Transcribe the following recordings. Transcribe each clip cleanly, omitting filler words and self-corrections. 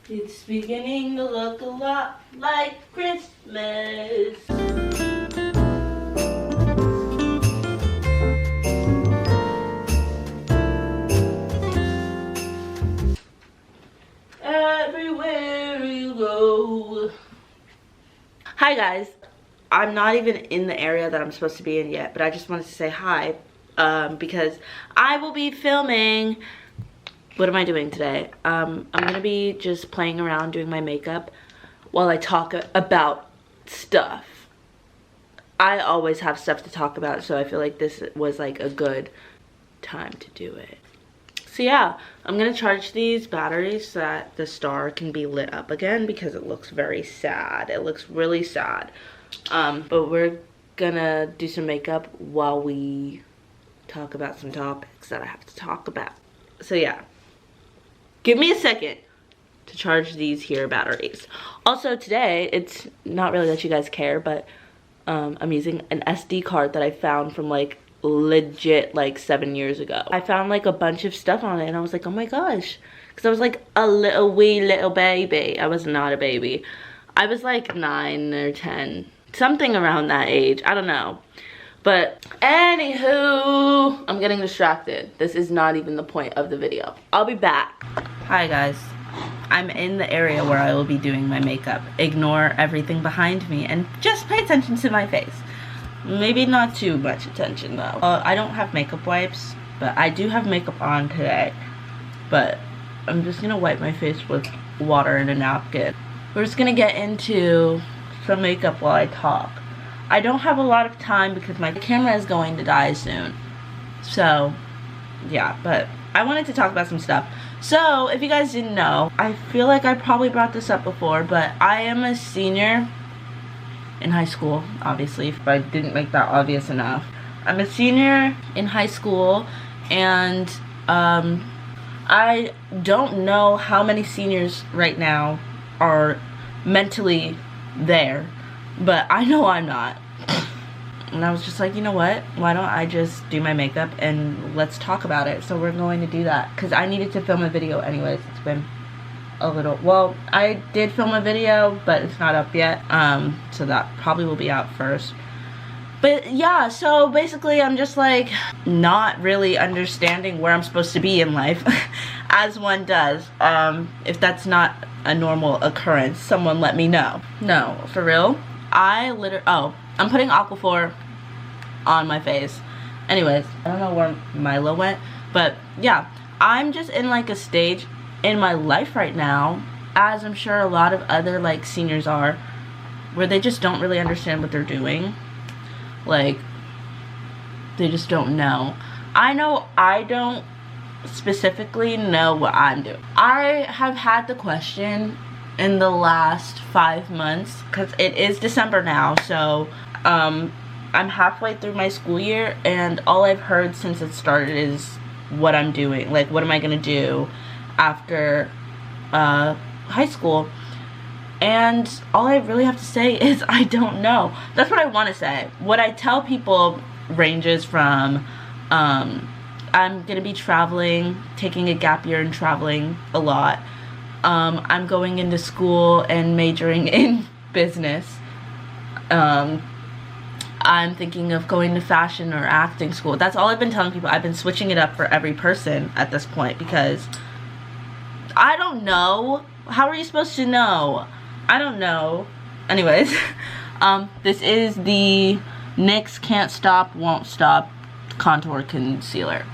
It's beginning to look a lot like Christmas. Everywhere you go. Hi guys. I'm not even in the area that I'm supposed to be in yet, but I just wanted to say hi because I will be filming. What am I doing today? I'm gonna be just playing around doing my makeup while I talk about stuff. I always have stuff to talk about, so I feel like this was like a good time to do it. So yeah, I'm gonna charge these batteries so that the star can be lit up again because it looks very sad. It looks really sad. But we're gonna do some makeup while we talk about some topics that I have to talk about. So yeah. Give me a second to charge these here batteries. Also today, it's not really that you guys care, but I'm using an SD card that I found from like legit like 7 years ago. I found like a bunch of stuff on it and I was like, oh my gosh. Because I was like a wee little baby. I was not a baby. I was like 9 or 10. Something around that age. I don't know. But anywho, I'm getting distracted. This is not even the point of the video. I'll be back. Hi guys. I'm in the area where I will be doing my makeup. Ignore everything behind me and just pay attention to my face. Maybe not too much attention though. I don't have makeup wipes, but I do have makeup on today. But I'm just gonna wipe my face with water and a napkin. We're just gonna get into some makeup while I talk. I don't have a lot of time because my camera is going to die soon. So, yeah, but I wanted to talk about some stuff. So, if you guys didn't know, I feel like I probably brought this up before, but I am a senior in high school, obviously, if I didn't make that obvious enough. I'm a senior in high school, and I don't know how many seniors right now are mentally there. But I know I'm not. And I was just like, you know what? Why don't I just do my makeup and let's talk about it. So we're going to do that. Because I needed to film a video anyways. It's been a little... Well, I did film a video, but it's not up yet. So that probably will be out first. But yeah, so basically I'm just like not really understanding where I'm supposed to be in life. As one does. If that's not a normal occurrence, someone let me know. No, for real. I'm putting Aquaphor on my face. Anyways, I don't know where Milo went, but yeah, I'm just in like a stage in my life right now, as I'm sure a lot of other like seniors are, where they just don't really understand what they're doing. Like, they just don't know. I know I don't specifically know what I'm doing. I have had the question in the last 5 months because it is December now, so I'm halfway through my school year and all I've heard since it started is what I'm doing, like what am I gonna do after high school, and all I really have to say is I don't know. That's what I want to say. What I tell people ranges from I'm gonna be traveling, taking a gap year and traveling a lot. I'm going into school and majoring in business. I'm thinking of going to fashion or acting school. That's all I've been telling people. I've been switching it up for every person at this point because I don't know. How are you supposed to know? I don't know. Anyways, this is the NYX Can't Stop, Won't Stop Contour Concealer.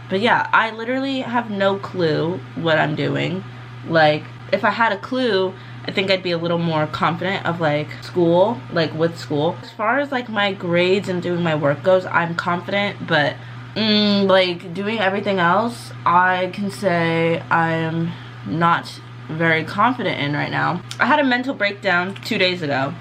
But yeah, I literally have no clue what I'm doing. Like, if I had a clue, I think I'd be a little more confident of like school, like with school. As far as like my grades and doing my work goes, I'm confident, but like doing everything else, I can say I am not very confident in right now. I had a mental breakdown 2 days ago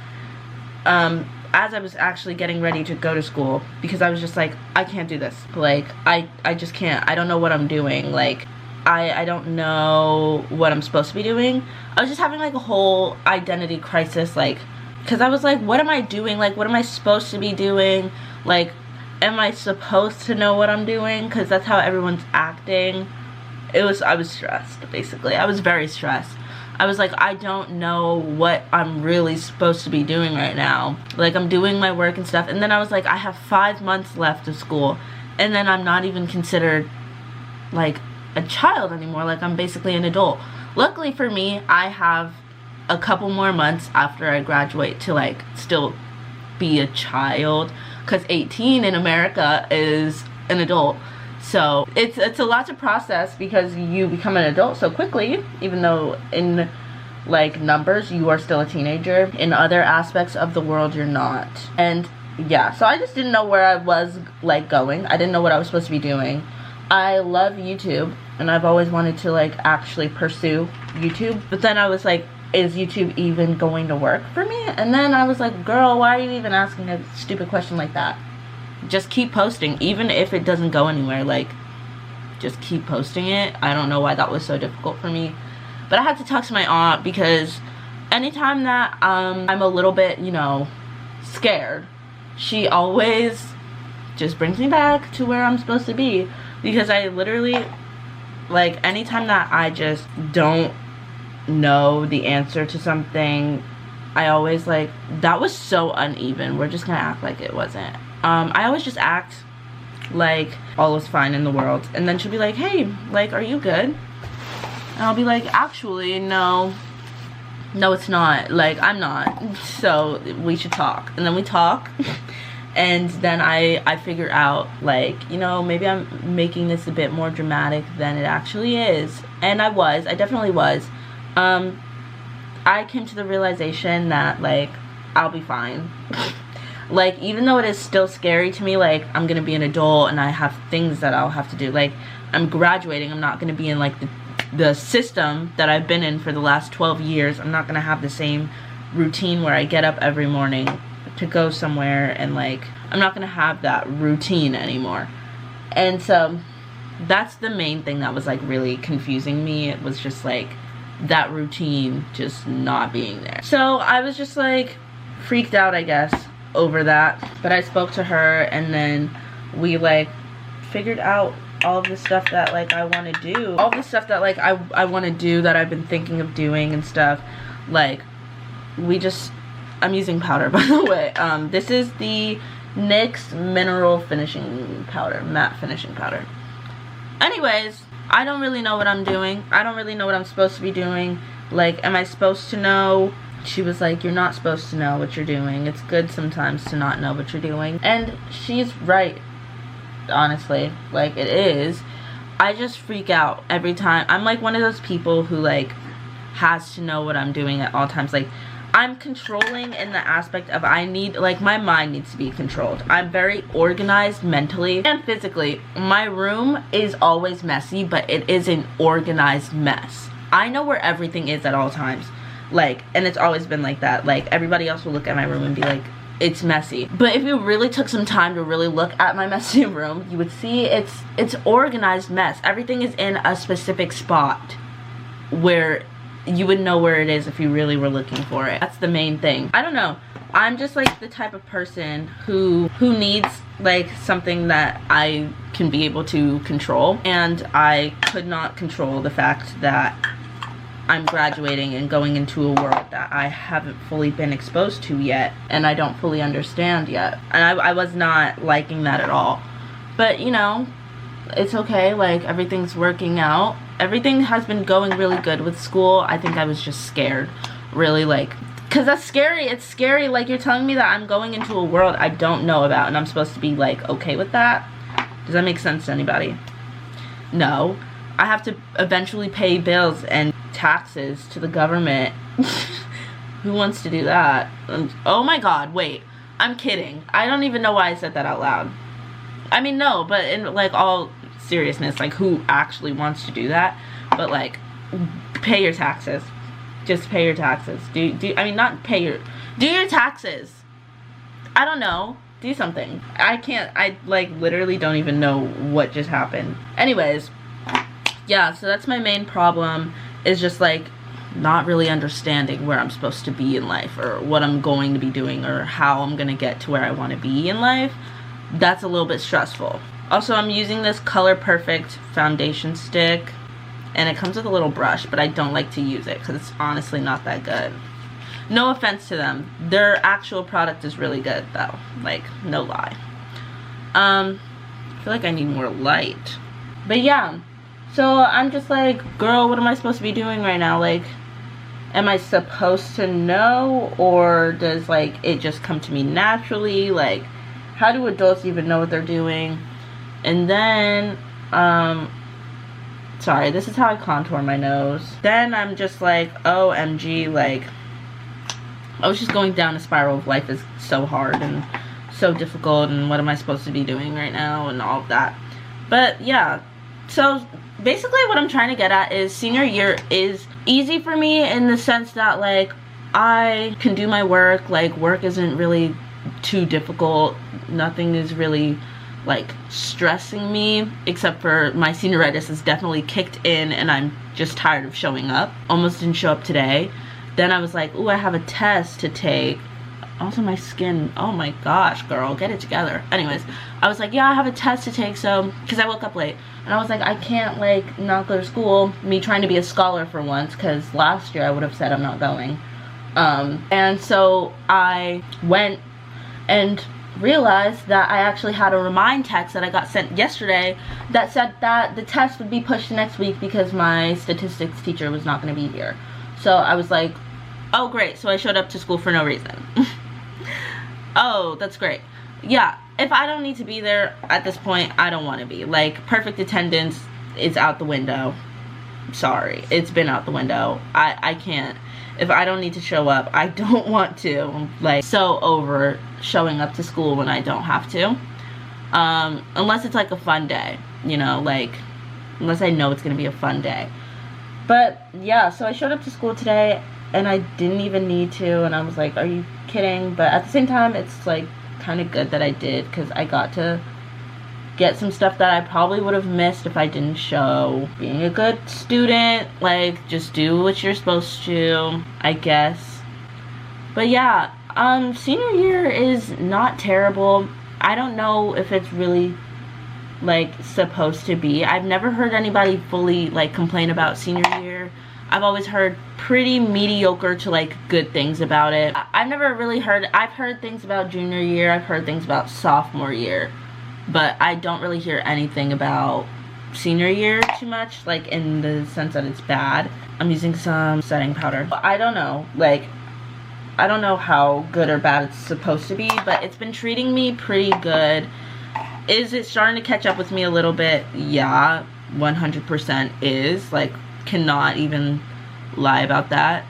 as I was actually getting ready to go to school because I was just like, I can't do this. Like, I just can't. I don't know what I'm doing. Like, I don't know what I'm supposed to be doing. I was just having like a whole identity crisis, like, because I was like, what am I doing? Like, what am I supposed to be doing? Like, am I supposed to know what I'm doing? Because that's how everyone's acting. I was stressed, basically. I was very stressed. I was like, I don't know what I'm really supposed to be doing right now. Like, I'm doing my work and stuff, and then I was like, I have 5 months left of school, and then I'm not even considered like a child anymore. Like, I'm basically an adult. Luckily for me, I have a couple more months after I graduate to like still be a child, because 18 in America is an adult. So it's a lot to process, because you become an adult so quickly, even though in like numbers you are still a teenager. In other aspects of the world you're not. And yeah, so I just didn't know where I was like going. I didn't know what I was supposed to be doing. I love YouTube, and I've always wanted to like actually pursue YouTube, but then I was like, is YouTube even going to work for me? And then I was like, girl, why are you even asking a stupid question like that? Just keep posting, even if it doesn't go anywhere. Like, just keep posting it. I don't know why that was so difficult for me, but I had to talk to my aunt, because anytime that I'm a little bit, you know, scared, she always just brings me back to where I'm supposed to be. Because I literally, like, anytime that I just don't know the answer to something, I always like, that was so uneven, we're just gonna act like it wasn't. I always just act like all is fine in the world, and then she'll be like, hey, like, are you good? And I'll be like, actually, no, it's not, like, I'm not, so we should talk. And then we talk, and then I figure out, like, you know, maybe I'm making this a bit more dramatic than it actually is. And I definitely was. I came to the realization that, like, I'll be fine. Like, even though it is still scary to me, like, I'm gonna be an adult and I have things that I'll have to do. Like, I'm graduating, I'm not gonna be in, like, the system that I've been in for the last 12 years. I'm not gonna have the same routine where I get up every morning to go somewhere, and, like, I'm not gonna have that routine anymore. And so, that's the main thing that was, like, really confusing me. It was just, like, that routine just not being there. So, I was just, like, freaked out, I guess, over that. But I spoke to her, and then we, like, figured out all of the stuff that, like, I want to do. All the stuff that, like, I want to do, that I've been thinking of doing and stuff. Like, I'm using powder, by the way. This is the NYX Mineral Finishing Powder, Matte Finishing Powder. Anyways, I don't really know what I'm doing. I don't really know what I'm supposed to be doing. Like, am I supposed to know? She was like, you're not supposed to know what you're doing. It's good sometimes to not know what you're doing. And she's right, honestly. Like, it is. I just freak out every time. I'm like one of those people who, like, has to know what I'm doing at all times. Like, I'm controlling in the aspect of I need, like, my mind needs to be controlled. I'm very organized mentally and physically. My room is always messy, but it is an organized mess. I know where everything is at all times. Like, and it's always been like that. Like, everybody else will look at my room and be like, it's messy. But if you really took some time to really look at my messy room, you would see it's organized mess. Everything is in a specific spot where you would know where it is if you really were looking for it. That's the main thing. I don't know. I'm just, like, the type of person who needs, like, something that I can be able to control. And I could not control the fact that I'm graduating and going into a world that I haven't fully been exposed to yet, and I don't fully understand yet. And I was not liking that at all. But, you know, it's okay. Like, everything's working out. Everything has been going really good with school. I think I was just scared, really, like, because that's scary. It's scary. Like, you're telling me that I'm going into a world I don't know about, and I'm supposed to be, like, okay with that? Does that make sense to anybody? No. I have to eventually pay bills and taxes to the government. Who wants to do that? Oh my god, wait. I'm kidding. I don't even know why I said that out loud. I mean, no, but in, like, all seriousness, like, who actually wants to do that? But, like, pay your taxes. Just pay your taxes. I mean, not pay your, do your taxes. I don't know. Do something. I, like, literally don't even know what just happened. Anyways, yeah, so that's my main problem, is just, like, not really understanding where I'm supposed to be in life, or what I'm going to be doing, or how I'm gonna get to where I want to be in life. That's a little bit stressful. Also, I'm using this Color Perfect foundation stick. and it comes with a little brush, but I don't like to use it because it's honestly not that good. No offense to them, their actual product is really good though, like no lie. I feel like I need more light, but yeah, so I'm just like, girl, what am I supposed to be doing right now? Like, am I supposed to know, or does like it just come to me naturally? Like, how do adults even know what they're doing? And then sorry, this is how I contour my nose. Then I'm just like, OMG, like I was just going down a spiral of life is so hard and so difficult, and what am I supposed to be doing right now, and all of that. But yeah, so basically what I'm trying to get at is senior year is easy for me in the sense that like I can do my work, like work isn't really too difficult, nothing is really like stressing me, except for my senioritis is definitely kicked in and I'm just tired of showing up. Almost didn't show up today. Then I was like, ooh, I have a test to take. Also my skin, oh my gosh, girl, get it together. Anyways, I was like, yeah, I have a test to take, so, because I woke up late. And I was like, I can't, like, not go to school. Me trying to be a scholar for once, because last year I would have said I'm not going. And so I went and realized that I actually had a remind text that I got sent yesterday that said that the test would be pushed next week because my statistics teacher was not going to be here. So I was like, oh great, so I showed up to school for no reason. Oh, that's great. Yeah, if I don't need to be there at this point, I don't want to be. Like, perfect attendance is out the window. Sorry, it's been out the window. I can't. If I don't need to show up, I don't want to. I'm like so over showing up to school when I don't have to. Unless it's like a fun day, you know, like unless I know it's gonna be a fun day. But yeah, so I showed up to school today and I didn't even need to, and I was like, are you kidding? But at the same time, it's like kind of good that I did, because I got to get some stuff that I probably would have missed if I didn't show. Being a good student, like, just do what you're supposed to, I guess. But yeah, senior year is not terrible. I don't know if it's really like supposed to be. I've never heard anybody fully like complain about senior year. I've always heard pretty mediocre to like good things about it. I've never really heard, I've heard things about junior year, I've heard things about sophomore year, but I don't really hear anything about senior year too much, like in the sense that it's bad. I'm using some setting powder. I don't know, like, I don't know how good or bad it's supposed to be, but it's been treating me pretty good. Is it starting to catch up with me a little bit? Yeah, 100% is. Like, cannot even lie about that.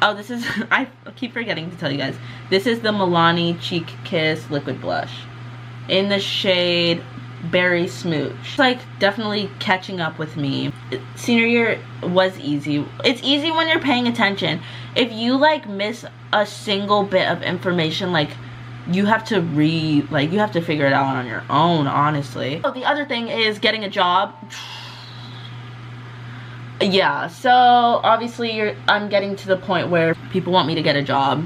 Oh, this is, I keep forgetting to tell you guys. This is the Milani Cheek Kiss Liquid Blush in the shade Berry Smooch. It's like definitely catching up with me. Senior year was easy. It's easy when you're paying attention. If you like miss a single bit of information, like you have to you have to figure it out on your own, honestly. So the other thing is getting a job. Yeah, so obviously I'm getting to the point where people want me to get a job,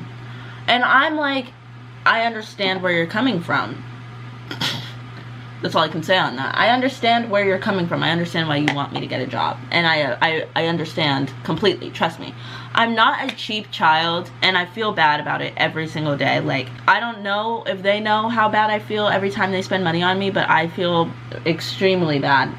and I'm like, I understand where you're coming from. That's all I can say on that. I understand where you're coming from. I understand why you want me to get a job, and I understand completely, trust me. I'm not a cheap child, and I feel bad about it every single day. Like, I don't know if they know how bad I feel every time they spend money on me, but I feel extremely bad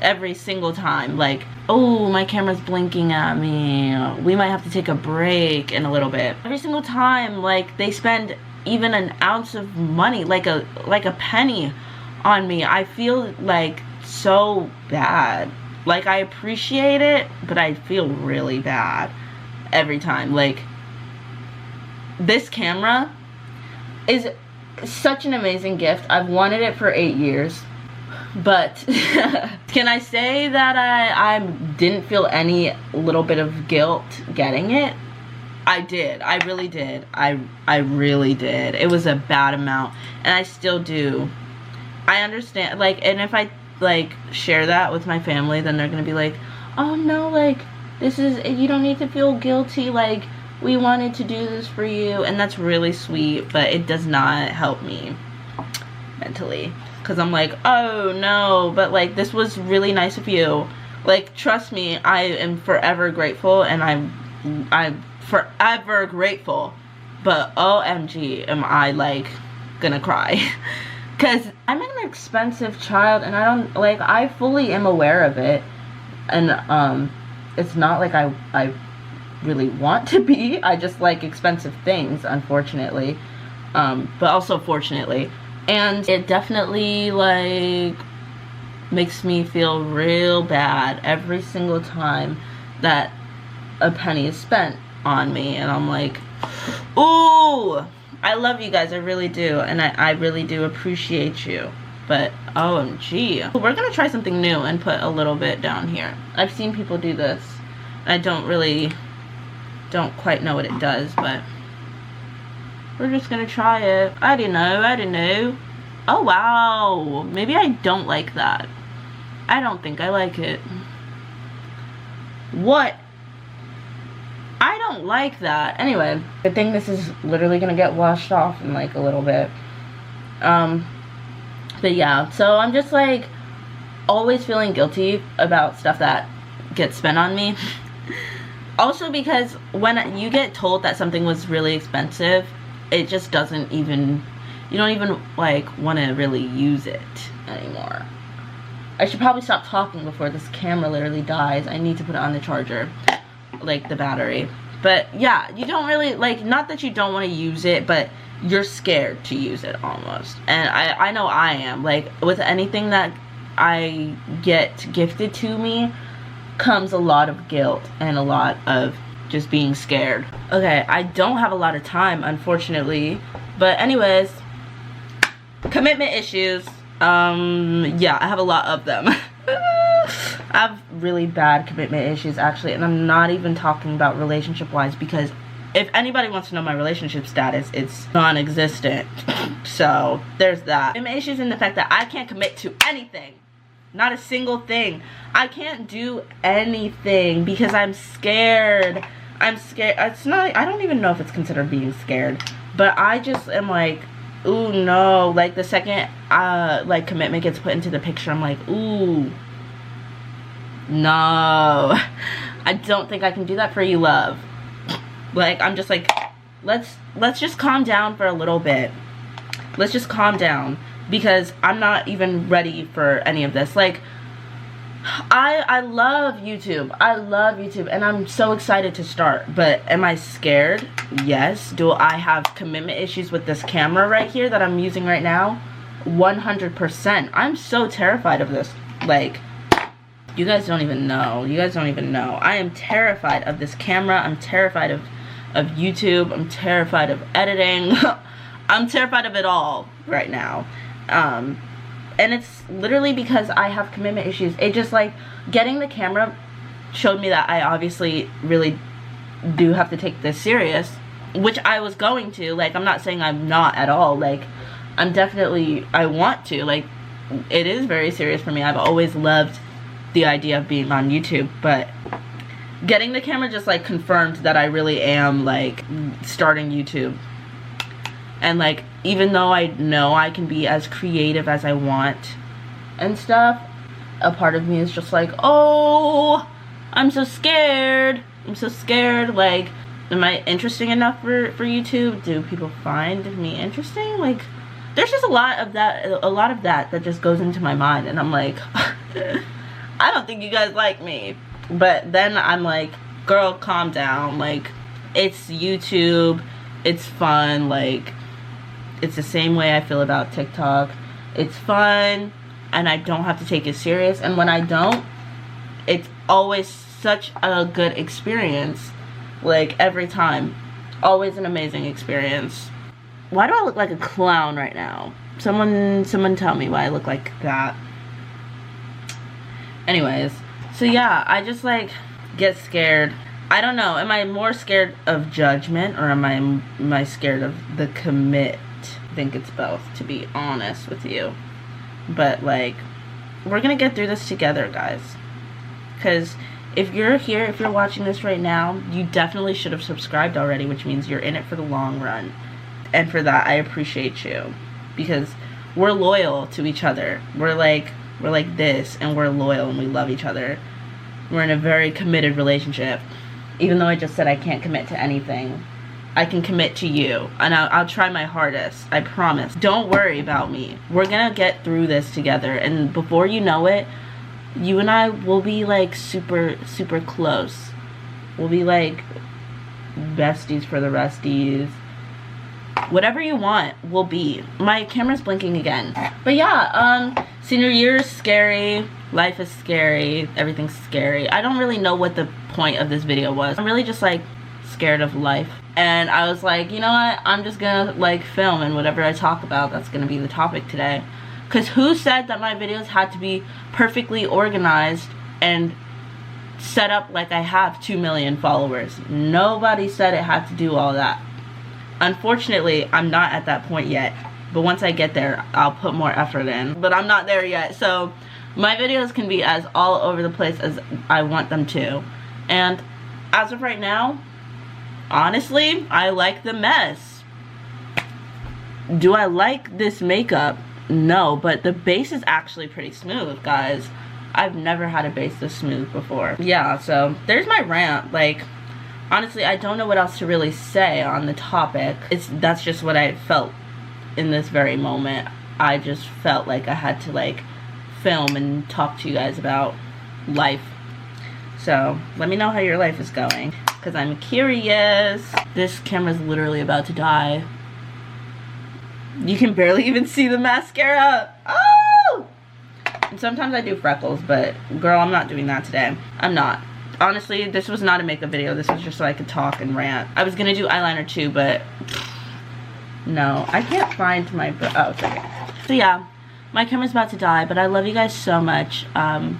every single time. Like, oh, my camera's blinking at me, we might have to take a break in a little bit. Every single time, like, they spend even an ounce of money, like a penny on me, I feel like so bad. Like, I appreciate it, but I feel really bad every time. Like, this camera is such an amazing gift. I've wanted it for 8 years. But can I say that I didn't feel any little bit of guilt getting it? I did. I really did. I really did. It was a bad amount, and I still do. I understand, like, and if I like share that with my family, then they're gonna be like, oh no, like, this is, you don't need to feel guilty, like, we wanted to do this for you. And that's really sweet, but it does not help me mentally, because I'm like, oh no, but like, this was really nice of you. Like, trust me, I am forever grateful, and I'm forever grateful. But OMG, am I, like, gonna cry. Because I'm an expensive child, and I don't, like, I fully am aware of it. And, it's not like I really want to be. I just like expensive things, unfortunately. But also fortunately. And it definitely, like, makes me feel real bad every single time that a penny is spent on me. And I'm like, ooh, I love you guys, I really do. And I really do appreciate you. But OMG. We're gonna try something new and put a little bit down here. I've seen people do this. I don't quite know what it does, but we're just gonna try it. I don't know. Oh wow, maybe I don't like that. I don't think I like it. What? I don't like that. Anyway, I think this is literally gonna get washed off in like a little bit. But yeah, so I'm just like always feeling guilty about stuff that gets spent on me. Also because when you get told that something was really expensive, it just doesn't even, you don't even like want to really use it anymore. I should probably stop talking before this camera literally dies. I need to put it on the charger, like the battery. But yeah, you don't really, like, not that you don't want to use it, but you're scared to use it almost. And I know I am. Like, with anything that I get gifted to me comes a lot of guilt and a lot of just being scared. Okay, I don't have a lot of time, unfortunately. But anyways, commitment issues. Yeah, I have a lot of them. I have really bad commitment issues, actually, and I'm not even talking about relationship-wise, because if anybody wants to know my relationship status, it's non-existent. So, there's that. Commitment issues in the fact that I can't commit to anything. Not a single thing. I can't do anything because I'm scared. I'm scared. It's not, I don't even know if it's considered being scared, but I just am like, ooh, no. Like, the second, like, commitment gets put into the picture, I'm like, ooh, no. I don't think I can do that for you, love. Like, I'm just like, let's just calm down for a little bit. Let's just calm down, because I'm not even ready for any of this. Like, I love YouTube. I love YouTube, and I'm so excited to start. But am I scared? Yes. Do I have commitment issues with this camera right here that I'm using right now? 100%. I'm so terrified of this. Like, you guys don't even know. You guys don't even know. I am terrified of this camera. I'm terrified of YouTube. I'm terrified of editing. I'm terrified of it all right now. And it's literally because I have commitment issues. It just, like, getting the camera showed me that I obviously really do have to take this serious, which I was going to. Like, I'm not saying I'm not at all. Like, I'm definitely, I want to. Like, it is very serious for me. I've always loved the idea of being on YouTube, but getting the camera just, like, confirmed that I really am, like, starting YouTube. And, like, even though I know I can be as creative as I want and stuff, a part of me is just like, oh, I'm so scared. I'm so scared. Like, am I interesting enough for YouTube? Do people find me interesting? Like, there's just a lot of that just goes into my mind, and I'm like, I don't think you guys like me. But then I'm like, girl, calm down. Like, it's YouTube. It's fun. Like, it's the same way I feel about TikTok. It's fun, and I don't have to take it serious. And when I don't, it's always such a good experience. Like, every time. Always an amazing experience. Why do I look like a clown right now? Someone tell me why I look like that. Anyways, so yeah, I just, like, get scared. I don't know. Am I more scared of judgment, or am I scared of the commit? I think it's both, to be honest with you. But, like, we're gonna get through this together, guys. Because if you're here, if you're watching this right now, you definitely should have subscribed already, which means you're in it for the long run. And for that, I appreciate you. Because we're loyal to each other. We're like this, and we're loyal, and we love each other. We're in a very committed relationship. Even though I just said I can't commit to anything, I can commit to you. And I'll try my hardest. I promise. Don't worry about me. We're gonna get through this together. And before you know it, you and I will be like super, super close. We'll be like besties for the resties. Whatever you want, we'll be. My camera's blinking again. But yeah, senior year is scary. Life is scary. Everything's scary. I don't really know what the point of this video was. I'm really just like scared of life. And I was like, you know what? I'm just gonna like film, and whatever I talk about, that's gonna be the topic today. Because who said that my videos had to be perfectly organized and set up like I have 2 million followers? Nobody said it had to do all that. Unfortunately, I'm not at that point yet. But once I get there, I'll put more effort in. But I'm not there yet. So my videos can be as all over the place as I want them to. And as of right now, honestly, I like the mess. Do I like this makeup? No, but the base is actually pretty smooth, guys. I've never had a base this smooth before. Yeah, so there's my rant. Like, honestly, I don't know what else to really say on the topic. That's just what I felt in this very moment. I just felt like I had to like film and talk to you guys about life. So let me know how your life is going, because I'm curious. This camera's literally about to die. You can barely even see the mascara. Oh! And sometimes I do freckles, but girl, I'm not doing that today. I'm not. Honestly, this was not a makeup video. This was just so I could talk and rant. I was gonna do eyeliner too, but no, I can't find my, oh, it's okay. So yeah, my camera's about to die, but I love you guys so much. And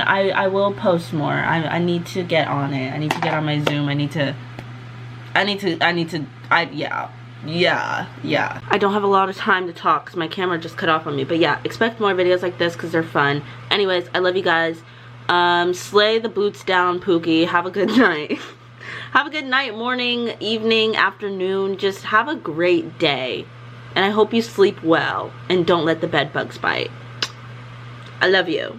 I will post more. I need to get on it. I need to get on my Zoom. Yeah. I don't have a lot of time to talk because my camera just cut off on me. But yeah, expect more videos like this because they're fun. Anyways, I love you guys. Slay the boots down, Pookie. Have a good night. Have a good night, morning, evening, afternoon. Just have a great day. And I hope you sleep well and don't let the bed bugs bite. I love you.